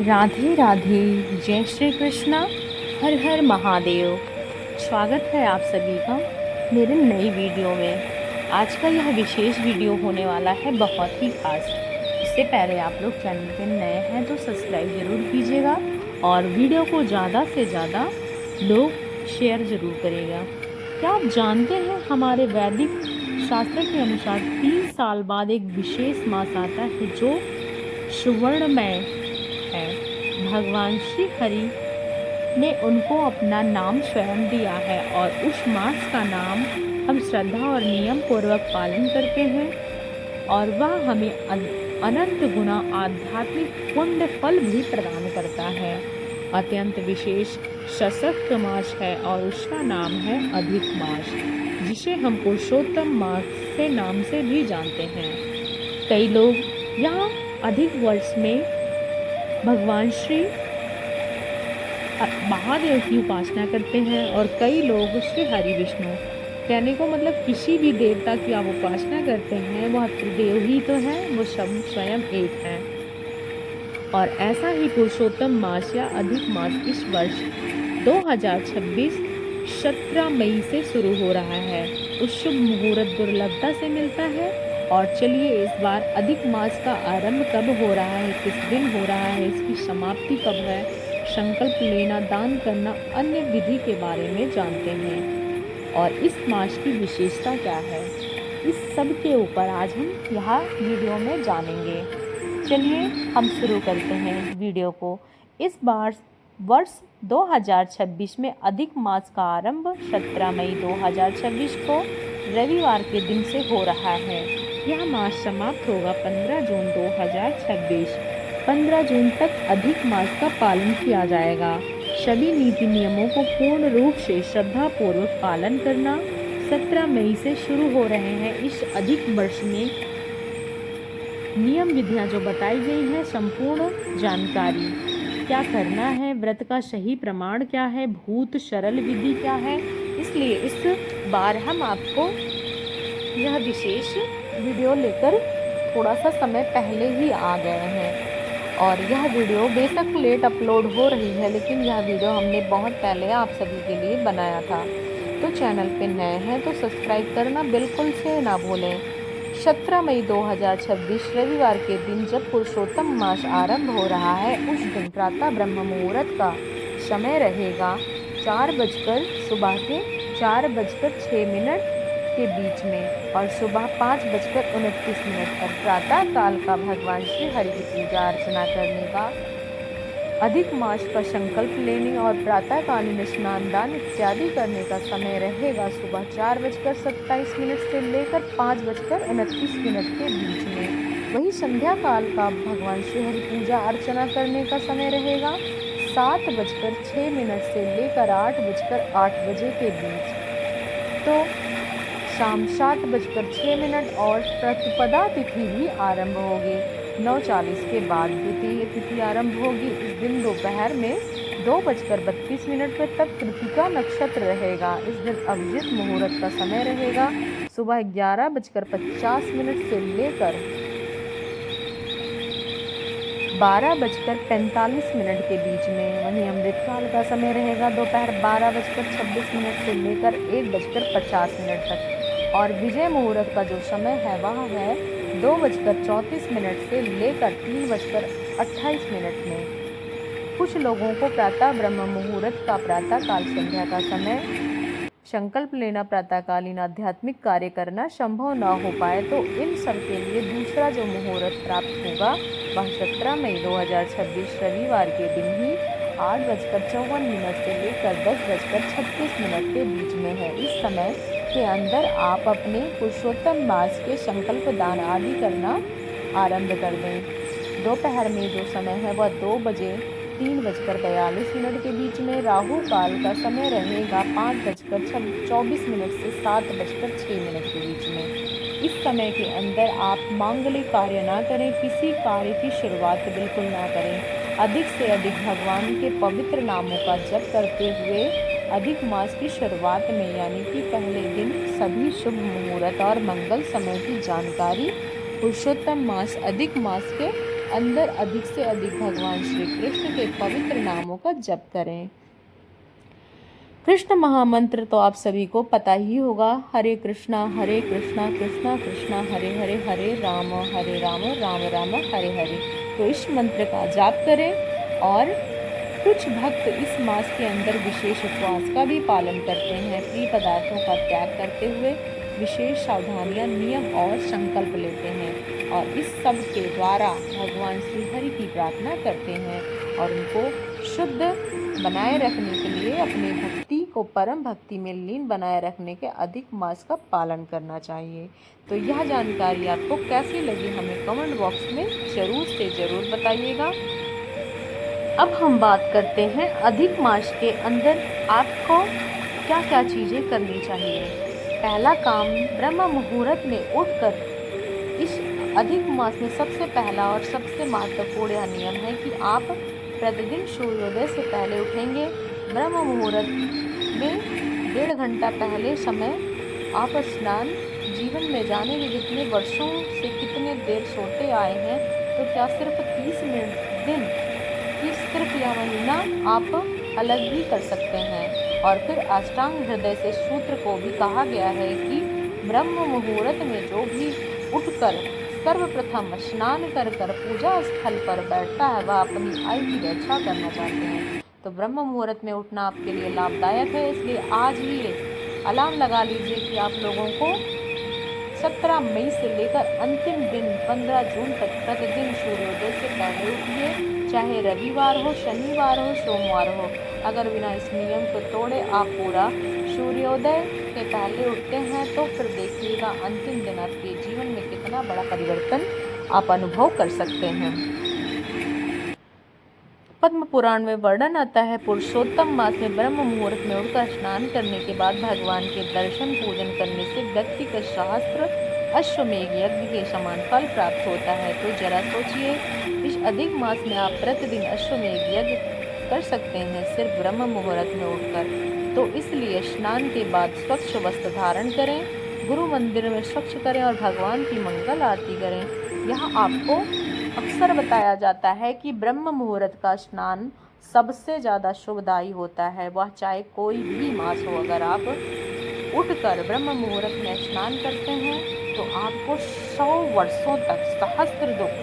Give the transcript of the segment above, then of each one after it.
राधे राधे। जय श्री कृष्णा। हर हर महादेव। स्वागत है आप सभी का मेरे नई वीडियो में। आज का यह विशेष वीडियो होने वाला है बहुत ही खास। इससे पहले आप लोग चैनल पे नए हैं तो सब्सक्राइब जरूर कीजिएगा और वीडियो को ज़्यादा से ज़्यादा लोग शेयर जरूर करेगा। क्या आप जानते हैं हमारे वैदिक शास्त्र के अनुसार 3 साल बाद एक विशेष मास आता है जो सुवर्णमय है। भगवान श्री हरि ने उनको अपना नाम स्वयं दिया है और उस मास का नाम हम श्रद्धा और नियम पूर्वक पालन करते हैं और वह हमें अनंत गुना आध्यात्मिक पुण्य फल भी प्रदान करता है। अत्यंत विशेष सशक्त मास है और उसका नाम है अधिक मास, जिसे हम पुरुषोत्तम मास के नाम से भी जानते हैं। कई लोग यहाँ अधिक वर्ष में भगवान श्री महादेव की उपासना करते हैं और कई लोग श्री हरि विष्णु, कहने को मतलब किसी भी देवता की आप उपासना करते हैं वह त्रिदेव ही तो है, वो सब स्वयं एक है। और ऐसा ही पुरुषोत्तम मास या अधिक मास इस वर्ष 2026 17 मई से शुरू हो रहा है। उस शुभ मुहूर्त दुर्लभता से मिलता है। और चलिए इस बार अधिक मास का आरंभ कब हो रहा है, किस दिन हो रहा है, इसकी समाप्ति कब है, संकल्प लेना, दान करना, अन्य विधि के बारे में जानते हैं और इस मास की विशेषता क्या है, इस सब के ऊपर आज हम यहाँ वीडियो में जानेंगे। चलिए हम शुरू करते हैं वीडियो को। इस बार वर्ष 2026 में अधिक मास का आरंभ 17 मई 2026 को रविवार के दिन से हो रहा है। यह मास समाप्त होगा 15 जून 2026। 15 जून तक अधिक मास का पालन किया जाएगा। सभी नीति नियमों को पूर्ण रूप से श्रद्धा पूर्वक पालन करना। 17 मई से शुरू हो रहे हैं इस अधिक वर्ष में नियम विधियां जो बताई गई हैं, संपूर्ण जानकारी क्या करना है, व्रत का सही प्रमाण क्या है, भूत सरल विधि क्या है। इसलिए इस बार हम आपको यह विशेष वीडियो लेकर थोड़ा सा समय पहले ही आ गए हैं और यह वीडियो बेशक लेट अपलोड हो रही है, लेकिन यह वीडियो हमने बहुत पहले आप सभी के लिए बनाया था। तो चैनल पे नए हैं तो सब्सक्राइब करना बिल्कुल से ना भूलें। 17 मई 2026 रविवार के दिन जब पुरुषोत्तम मास आरंभ हो रहा है, उस दिन प्रातः ब्रह्म मुहूर्त का समय रहेगा 4 के बीच में और सुबह 5:29 पर प्रातः काल का भगवान श्री हरि की पूजा अर्चना करने का, अधिक मास का संकल्प लेने और प्रातःकालीन स्नान दान इत्यादि करने का समय रहेगा सुबह 4:27 से लेकर 5:29 के बीच में। वही संध्या काल का भगवान श्री हरि पूजा अर्चना करने का समय रहेगा 7:06 से लेकर 8:08 के बीच। तो शाम 7:06 और प्रतिपदा तिथि भी आरंभ होगी। 9:40 के बाद द्वितीय तिथि आरंभ होगी। इस दिन दोपहर में 2:32 पर तब कृतिका नक्षत्र रहेगा। इस दिन अभिजित मुहूर्त का समय रहेगा सुबह 11:50 से लेकर 12:45 के बीच में। वहीं अमृत काल का समय रहेगा दोपहर 12:26 से लेकर 1:50 तक और विजय मुहूर्त का जो समय है वह है 2:34 से लेकर 3:28 में। कुछ लोगों को प्रातः ब्रह्म मुहूर्त का प्रातः काल संध्या का समय संकल्प लेना, प्रातःकालीन आध्यात्मिक कार्य करना संभव न हो पाए तो इन सब के लिए दूसरा जो मुहूर्त प्राप्त होगा वह 17 मई 2026 रविवार के दिन ही 8:54 से लेकर 10:36 के बीच में है। इस समय के अंदर आप अपने पुरुषोत्तम मास के संकल्प दान आदि करना आरंभ कर दें। दोपहर में जो समय है वह 2 बजे 3:42 के बीच में। राहु काल का समय रहेगा 5:24 से 7:06 के बीच में। इस समय के अंदर आप मांगलिक कार्य ना करें, किसी कार्य की शुरुआत बिल्कुल ना करें। अधिक से अधिक भगवान के पवित्र नामों का जप करते हुए अधिक मास की शुरुआत में यानी कि पहले दिन सभी शुभ मुहूर्त और मंगल समय की जानकारी पुरुषोत्तम मास अधिक मास के अंदर अधिक से अधिक भगवान श्री कृष्ण के पवित्र नामों का जप करें। कृष्ण महामंत्र तो आप सभी को पता ही होगा, हरे कृष्णा कृष्णा कृष्णा हरे हरे, हरे राम राम राम हरे हरे। तो इस मंत्र का जाप करें। और कुछ भक्त इस मास के अंदर विशेष उपवास का भी पालन करते हैं। प्रिय पदार्थों का त्याग करते हुए विशेष सावधानियां, नियम और संकल्प लेते हैं और इस सब के द्वारा भगवान श्री हरि की प्रार्थना करते हैं और उनको शुद्ध बनाए रखने के लिए अपनी भक्ति को परम भक्ति में लीन बनाए रखने के अधिक मास का पालन करना चाहिए। तो यह जानकारी आपको कैसी लगी हमें कमेंट बॉक्स में जरूर से जरूर बताइएगा। अब हम बात करते हैं अधिक मास के अंदर आपको क्या क्या चीज़ें करनी चाहिए। पहला काम, ब्रह्म मुहूर्त में उठकर इस अधिक मास में सबसे पहला और सबसे महत्वपूर्ण यह नियम है कि आप प्रतिदिन सूर्योदय से पहले उठेंगे। ब्रह्म मुहूर्त में 1.5 घंटा पहले समय आप स्नान, जीवन में जाने के जितने वर्षों से कितने देर सोते आए हैं, तो क्या सिर्फ 30 मिनट दिन कि सिर्फ यह महीना आप अलग भी कर सकते हैं। और फिर अष्टांग हृदय से सूत्र को भी कहा गया है कि ब्रह्म मुहूर्त में जो भी उठकर सर्वप्रथम स्नान कर पूजा स्थल पर बैठता है वह अपनी आयु की रक्षा करना चाहते हैं। तो ब्रह्म मुहूर्त में उठना आपके लिए लाभदायक है, इसलिए आज ही अलार्म लगा लीजिए कि आप लोगों को 17 मई से लेकर अंतिम दिन 15 जून तक प्रतिदिन सूर्योदय से पहले उठिए, चाहे रविवार हो, शनिवार हो, सोमवार हो। अगर बिना इस नियम को तोड़े आप पूरा सूर्योदय के पहले उठते हैं तो फिर देखिएगा अंतिम दिन आपके जीवन में कितना बड़ा परिवर्तन आप अनुभव कर सकते हैं। पद्म पुराण में वर्णन आता है, पुरुषोत्तम मास में ब्रह्म मुहूर्त में उठकर स्नान करने के बाद भगवान के दर्शन पूजन करने से व्यक्ति का सहस्त्र अश्वमेघ यज्ञ के समान फल प्राप्त होता है। तो जरा सोचिए, इस अधिक मास में आप प्रतिदिन अश्वमेघ यज्ञ कर सकते हैं सिर्फ ब्रह्म मुहूर्त में उठकर। तो इसलिए स्नान के बाद स्वच्छ वस्त्र धारण करें, गुरु मंदिर में स्वच्छ करें और भगवान की मंगल आरती करें। यह आपको अक्सर बताया जाता है कि ब्रह्म मुहूर्त का स्नान सबसे ज़्यादा शुभदायी होता है, वह चाहे कोई भी मास हो। अगर आप उठकर ब्रह्म मुहूर्त में स्नान करते हैं तो आपको 100 वर्षों तक सहस्त्र दुख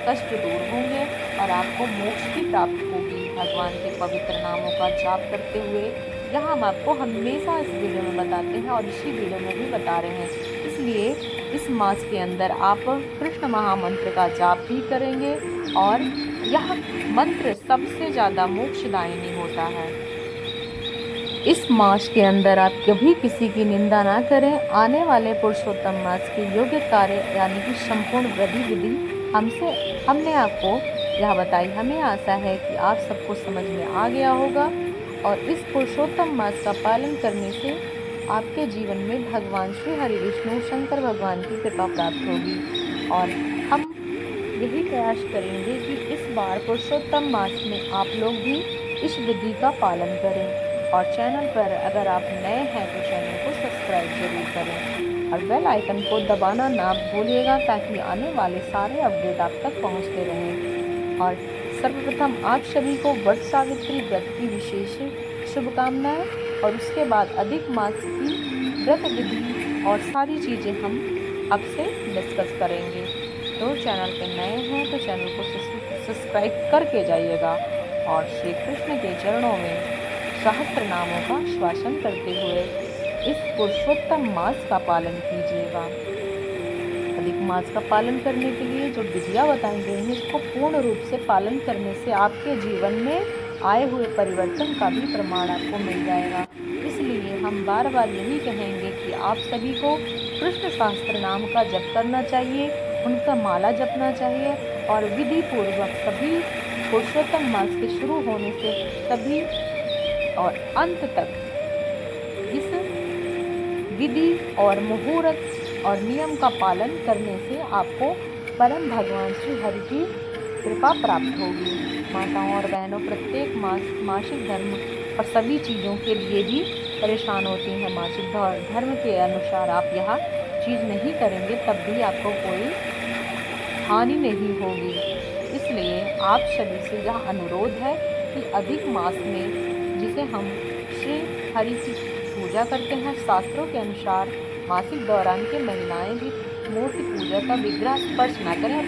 कष्ट दूर होंगे और आपको मोक्ष की प्राप्ति होगी भगवान के पवित्र नामों का जाप करते हुए। यह हम आपको हमेशा इस वीडियो में बताते हैं और इसी वीडियो में भी बता रहे हैं। इसलिए इस मास के अंदर आप कृष्ण महामंत्र का जाप भी करेंगे और यह मंत्र सबसे ज़्यादा मोक्षदायिनी होता है। इस मास के अंदर आप कभी किसी की निंदा ना करें। आने वाले पुरुषोत्तम मास के योग्य कार्य यानी कि संपूर्ण विधि हमने आपको यह बताई। हमें आशा है कि आप सबको समझ में आ गया होगा और इस पुरुषोत्तम मास का पालन करने से आपके जीवन में भगवान श्री हरि विष्णु शंकर भगवान की कृपा प्राप्त होगी। और हम यही प्रयास करेंगे कि इस बार पुरुषोत्तम मास में आप लोग भी इस विधि का पालन करें। और चैनल पर अगर आप नए हैं तो चैनल को सब्सक्राइब जरूर करें और बेल आइकन को दबाना ना भूलिएगा ताकि आने वाले सारे अपडेट आप तक पहुंचते रहें। और सर्वप्रथम आप सभी को वट सावित्री व्रत की विशेष शुभकामनाएं और उसके बाद अधिक मास की व्रत विधि और सारी चीज़ें हम आपसे डिस्कस करेंगे। तो चैनल पे नए हैं तो चैनल को सब्सक्राइब करके जाइएगा और श्री कृष्ण के चरणों में सहस्त्र नामों का श्वासन करते हुए इस पुरुषोत्तम मास का पालन कीजिएगा। अधिक मास का पालन करने के लिए जो विधियाँ बताई गई हैं इसको पूर्ण रूप से पालन करने से आपके जीवन में आए हुए परिवर्तन का भी प्रमाण आपको मिल जाएगा। इसलिए हम बार बार यही कहेंगे कि आप सभी को कृष्ण सहस्त्र नाम का जप करना चाहिए, उनका माला जपना चाहिए और विधि पूर्वक सभी पुरुषोत्तम मास के शुरू होने से सभी और अंत तक इस विधि और मुहूर्त और नियम का पालन करने से आपको परम भगवान श्री हरि की कृपा प्राप्त होगी। माताओं और बहनों, प्रत्येक मासिक धर्म और सभी चीज़ों के लिए भी परेशान होती हैं। मासिक धर्म के अनुसार आप यह चीज़ नहीं करेंगे तब भी आपको कोई हानि नहीं होगी। आप सभी से यह अनुरोध है कि अधिक मास में जिसे हम श्री हरि की पूजा करते हैं, शास्त्रों के अनुसार मासिक दौरान की महिलाएं भी मूर्ति पूजा का विग्रह स्पर्श न करें और